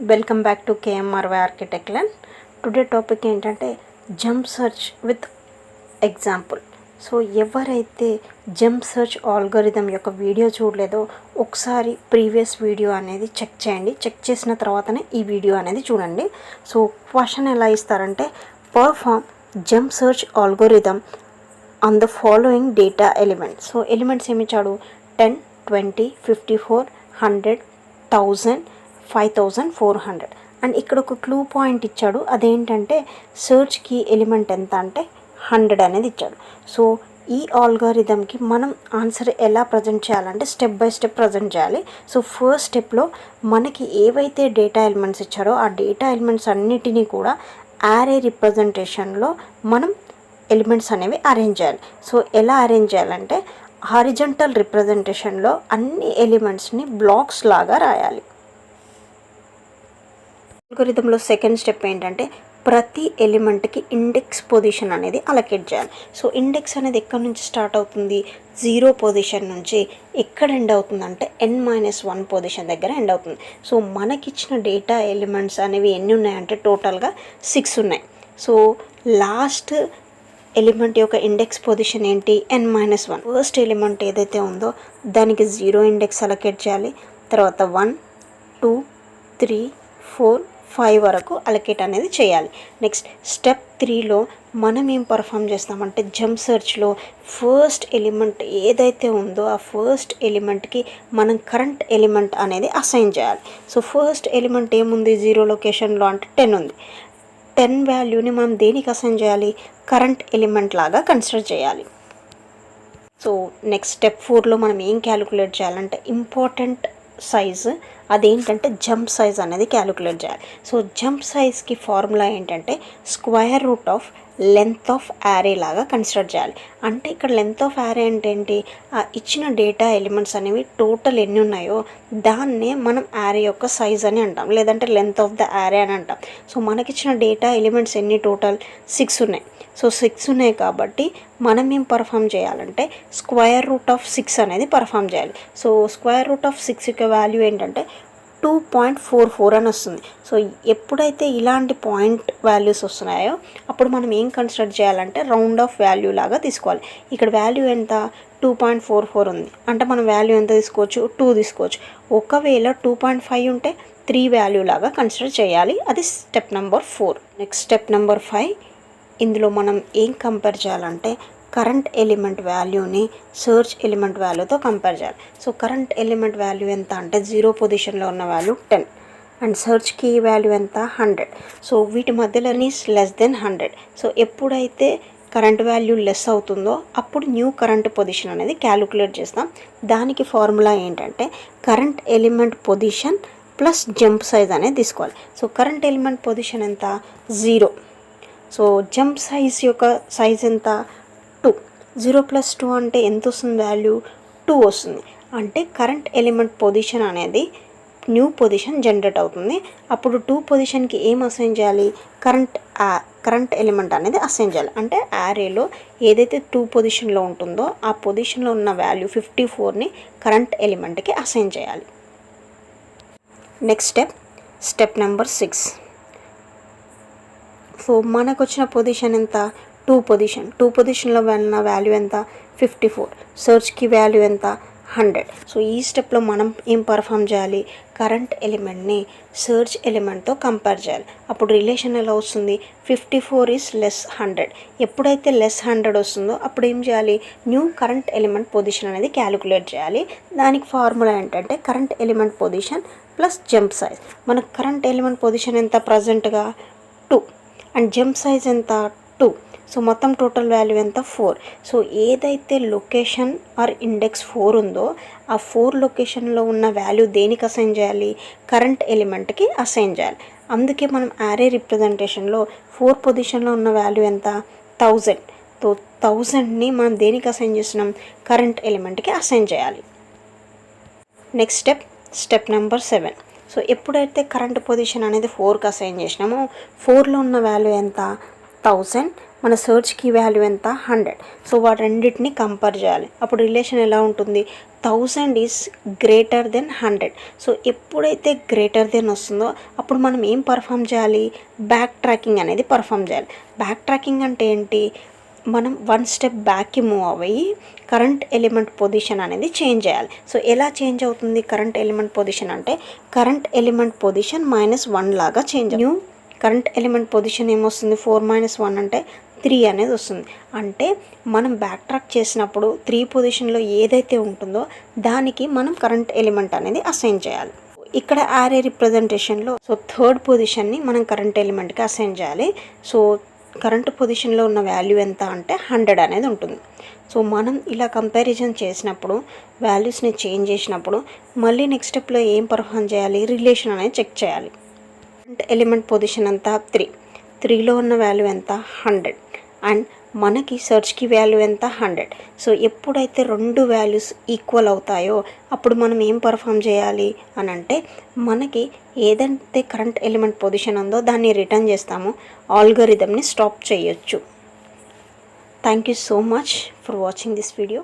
Welcome back to KMRY architect line. Today topic ఏంటంటే jump search with example. So ఎవరైతే jump search algorithm యొక్క video చూడలేదో ఒకసారి previous video అనేది check చేయండి. చెక్ చేసిన తర్వాతనే ఈ వీడియో అనేది చూడండి. సో క్వశ్చన్ ఎలా ఇస్తారంటే perform jump search algorithm on the following data elements. So elements ఏమి ఇచ్చాడు? 10, 20, 54, 100, 1000, 5400. అండ్ ఇక్కడ ఒక క్లూ పాయింట్ ఇచ్చాడు. అదేంటంటే సెర్చ్ కీ ఎలిమెంట్ ఎంత అంటే 100 అనేది ఇచ్చాడు. సో ఈ ఆల్గారిథంకి మనం ఆన్సర్ ఎలా ప్రజెంట్ చేయాలంటే స్టెప్ బై స్టెప్ ప్రజెంట్ చేయాలి. సో ఫస్ట్ స్టెప్లో మనకి ఏవైతే డేటా ఎలిమెంట్స్ ఇచ్చారో ఆ డేటా ఎలిమెంట్స్ అన్నిటినీ కూడా యారే రిప్రజెంటేషన్లో మనం ఎలిమెంట్స్ అనేవి అరేంజ్ చేయాలి. సో ఎలా అరేంజ్ చేయాలంటే హారిజంటల్ రిప్రజెంటేషన్లో అన్ని ఎలిమెంట్స్ని బ్లాక్స్ లాగా రాయాలి. అల్గోరిథంలో సెకండ్ స్టెప్ ఏంటంటే ప్రతి ఎలిమెంట్కి ఇండెక్స్ పొజిషన్ అనేది అలొకేట్ చేయాలి. సో ఇండెక్స్ అనేది ఎక్కడి నుంచి స్టార్ట్ అవుతుంది? 0 పొజిషన్ నుంచి ఎక్కడ ఎండ్ అవుతుందంటే n-1 పొజిషన్ దగ్గర ఎండ్ అవుతుంది. సో మనకిచ్చిన డేటా ఎలిమెంట్స్ అనేవి ఎన్ని ఉన్నాయంటే టోటల్గా 6 ఉన్నాయి. సో లాస్ట్ ఎలిమెంట్ యొక్క ఇండెక్స్ పొజిషన్ ఏంటి? n-1. ఫస్ట్ ఎలిమెంట్ ఏదైతే ఉందో దానికి 0 ఇండెక్స్ అలొకేట్ చేయాలి. తర్వాత 1, 2, 3, 4, 5 వరకు అలొకేట్ అనేది చేయాలి. నెక్స్ట్ స్టెప్ 3లో మనం ఏం పర్ఫామ్ చేస్తామంటే జంప్ సెర్చ్లో ఫస్ట్ ఎలిమెంట్ ఏదైతే ఉందో ఆ ఫస్ట్ ఎలిమెంట్కి మనం కరెంట్ ఎలిమెంట్ అనేది అసైన్ చేయాలి. సో ఫస్ట్ ఎలిమెంట్ ఏముంది 0 లొకేషన్లో అంటే 10 ఉంది. 10 వాల్యూని మనం దేనికి అసైన్ చేయాలి? కరెంట్ ఎలిమెంట్ లాగా కన్సిడర్ చేయాలి. సో నెక్స్ట్ స్టెప్ 4లో మనం ఏం క్యాలిక్యులేట్ చేయాలంటే ఇంపార్టెంట్ సైజు, అదేంటంటే జంప్ సైజ్ అనేది క్యాలిక్యులేట్ చేయాలి. సో జంప్ సైజ్కి ఫార్ములా ఏంటంటే square root of length of array లాగా కన్సిడర్ చేయాలి. అంటే ఇక్కడ లెంత్ ఆఫ్ యారే అంటే ఏంటి? ఆ ఇచ్చిన డేటా ఎలిమెంట్స్ అనేవి టోటల్ ఎన్ని ఉన్నాయో దాన్నే మనం యారే యొక్క సైజ్ అని అంటాం, లేదంటే లెంత్ ఆఫ్ ద యారే అని అంటాం. సో మనకిచ్చిన డేటా ఎలిమెంట్స్ ఎన్ని? టోటల్ 6 ఉన్నాయి. సో 6 ఉన్నాయి కాబట్టి మనం ఏం పర్ఫామ్ చేయాలంటే స్క్వేర్ రూట్ ఆఫ్ 6 అనేది పర్ఫామ్ చేయాలి. సో స్క్వేర్ రూట్ ఆఫ్ 6 యొక్క వాల్యూ ఏంటంటే 2.44 అని వస్తుంది. సో ఎప్పుడైతే ఇలాంటి పాయింట్ వాల్యూస్ వస్తున్నాయో అప్పుడు మనం ఏం కన్సిడర్ చేయాలంటే రౌండ్ ఆఫ్ వాల్యూ లాగా తీసుకోవాలి. ఇక్కడ వాల్యూ ఎంత? 2.44 ఉంది అంటే మనం వాల్యూ ఎంత తీసుకోవచ్చు? 2 తీసుకోవచ్చు. ఒకవేళ 2.5 ఉంటే 3 వాల్యూ లాగా కన్సిడర్ చేయాలి. అది step number 4. Next step number 5. ఇందులో మనం ఏం కంపేర్ చేయాలంటే కరెంట్ ఎలిమెంట్ వాల్యూని సెర్చ్ ఎలిమెంట్ వాల్యూతో కంపేర్ చేయాలి. సో కరెంట్ ఎలిమెంట్ వాల్యూ ఎంత అంటే 0 పొజిషన్లో ఉన్న value 10 and search key value ఎంత? 100. సో వీటి మధ్యలోని లెస్ దెన్ 100. సో ఎప్పుడైతే కరెంట్ వాల్యూ లెస్ అవుతుందో అప్పుడు న్యూ కరెంట్ పొజిషన్ అనేది క్యాలిక్యులేట్ చేస్తాం. దానికి ఫార్ములా ఏంటంటే current element position plus jump size అనేది తీసుకోవాలి. సో కరెంట్ ఎలిమెంట్ పొజిషన్ ఎంత? 0. సో జంప్ సైజ్ యొక్క సైజ్ ఎంత? 2. 0 + 2 అంటే ఎంత వస్తుంది? వాల్యూ 2 వస్తుంది. అంటే కరెంట్ ఎలిమెంట్ పొజిషన్ అనేది న్యూ పొజిషన్ జనరేట్ అవుతుంది. అప్పుడు 2 పొజిషన్కి ఏం అసైన్ చేయాలి? కరెంట్ ఎలిమెంట్ అనేది అసైన్ చేయాలి. అంటే యారేలో ఏదైతే 2 పొజిషన్లో ఉంటుందో ఆ పొజిషన్లో ఉన్న వాల్యూ 54ని కరెంట్ ఎలిమెంట్కి అసైన్ చేయాలి. Next step number 6. సో మనకు వచ్చిన పొజిషన్ ఎంత? 2 పొజిషన్లో ఉన్న వాల్యూ ఎంత? 54. సెర్చ్కి వాల్యూ ఎంత? 100. సో ఈ స్టెప్లో మనం ఏం పర్ఫామ్ చేయాలి? కరెంట్ ఎలిమెంట్ని సెర్చ్ ఎలిమెంట్తో కంపేర్ చేయాలి. అప్పుడు రిలేషన్ ఎలా వస్తుంది? 54 ఈజ్ లెస్ 100. ఎప్పుడైతే లెస్ 100 వస్తుందో అప్పుడు ఏం చేయాలి? న్యూ కరెంట్ ఎలిమెంట్ పొజిషన్ అనేది క్యాలిక్యులేట్ చేయాలి. దానికి ఫార్ములా ఏంటంటే current element position plus jump size. మనకు కరెంట్ ఎలిమెంట్ పొజిషన్ ఎంత ప్రజెంట్గా? 2 అండ్ జంప్ సైజ్ ఎంత? 2. సో మొత్తం టోటల్ వాల్యూ ఎంత? 4. సో ఏదైతే లొకేషన్ ఆర్ ఇండెక్స్ 4 ఉందో ఆ 4 లొకేషన్లో ఉన్న వాల్యూ దేనికి అసైన్ చేయాలి? కరెంట్ ఎలిమెంట్కి అసైన్ చేయాలి. అందుకే మనం యారే రిప్రజెంటేషన్లో 4 పొజిషన్లో ఉన్న వాల్యూ ఎంత? 1000. సో 1000ని మనం దేనికి అసైన్ చేస్తున్నాం? కరెంట్ ఎలిమెంట్కి అసైన్ చేయాలి. Next step number 7. సో ఎప్పుడైతే కరెంట్ పొజిషన్ అనేది 4కి అసైన్ చేసినామో 4లో ఉన్న వాల్యూ ఎంత? 1000 మన సెర్చ్ కీ వాల్యూ ఎంత 100. సో వాటి రెండింటిని కంపేర్ చేయాలి. అప్పుడు రిలేషన్ ఎలా ఉంటుంది, 1000 ఈజ్ గ్రేటర్ దెన్ 100. సో ఎప్పుడైతే గ్రేటర్ దెన్ వస్తుందో అప్పుడు మనం ఏం పర్ఫామ్ చేయాలి, బ్యాక్ ట్రాకింగ్ అనేది పర్ఫామ్ చేయాలి. బ్యాక్ ట్రాకింగ్ అంటే ఏంటి, మనం 1 స్టెప్ బ్యాక్కి మూవ్ అయ్యి కరెంట్ ఎలిమెంట్ పొజిషన్ అనేది చేంజ్ చేయాలి. సో ఎలా చేంజ్ అవుతుంది కరెంట్ ఎలిమెంట్ పొజిషన్ అంటే, కరెంట్ ఎలిమెంట్ పొజిషన్ -1 లాగా change. New current element position ఏమొస్తుంది, 4 - 1 అంటే 3 అనేది వస్తుంది. అంటే మనం బ్యాక్ ట్రాక్ చేసినప్పుడు 3 పొజిషన్లో ఏదైతే ఉంటుందో దానికి మనం కరెంట్ ఎలిమెంట్ అనేది అసైన్ చేయాలి. ఇక్కడ యారే రిప్రజెంటేషన్లో సో 3rd పొజిషన్ని మనం కరెంట్ ఎలిమెంట్కి అసైన్ చేయాలి. సో కరెంట్ పొజిషన్లో ఉన్న వాల్యూ ఎంత అంటే 100 అనేది ఉంటుంది. సో మనం ఇలా కంపారిజన్ చేసినప్పుడు వాల్యూస్ని చేంజ్ చేసినప్పుడు మళ్ళీ నెక్స్ట్ స్టెప్లో ఏం పర్ఫామ్ చేయాలి, రిలేషన్ అనేది చెక్ చేయాలి. కరెంట్ ఎలిమెంట్ పొజిషన్ అంతా 3లో ఉన్న వాల్యూ ఎంత 100 అండ్ మనకి సెర్చ్కి వాల్యూ ఎంత 100. సో ఎప్పుడైతే 2 వాల్యూస్ ఈక్వల్ అవుతాయో అప్పుడు మనం ఏం పర్ఫామ్ చేయాలి అని అంటే, మనకి ఏదైతే కరెంట్ ఎలిమెంట్ పొజిషన్ ఉందో దాన్ని రిటర్న్ చేస్తాము, ఆల్గరిథంని స్టాప్ చేయొచ్చు. Thank you so much for watching this video.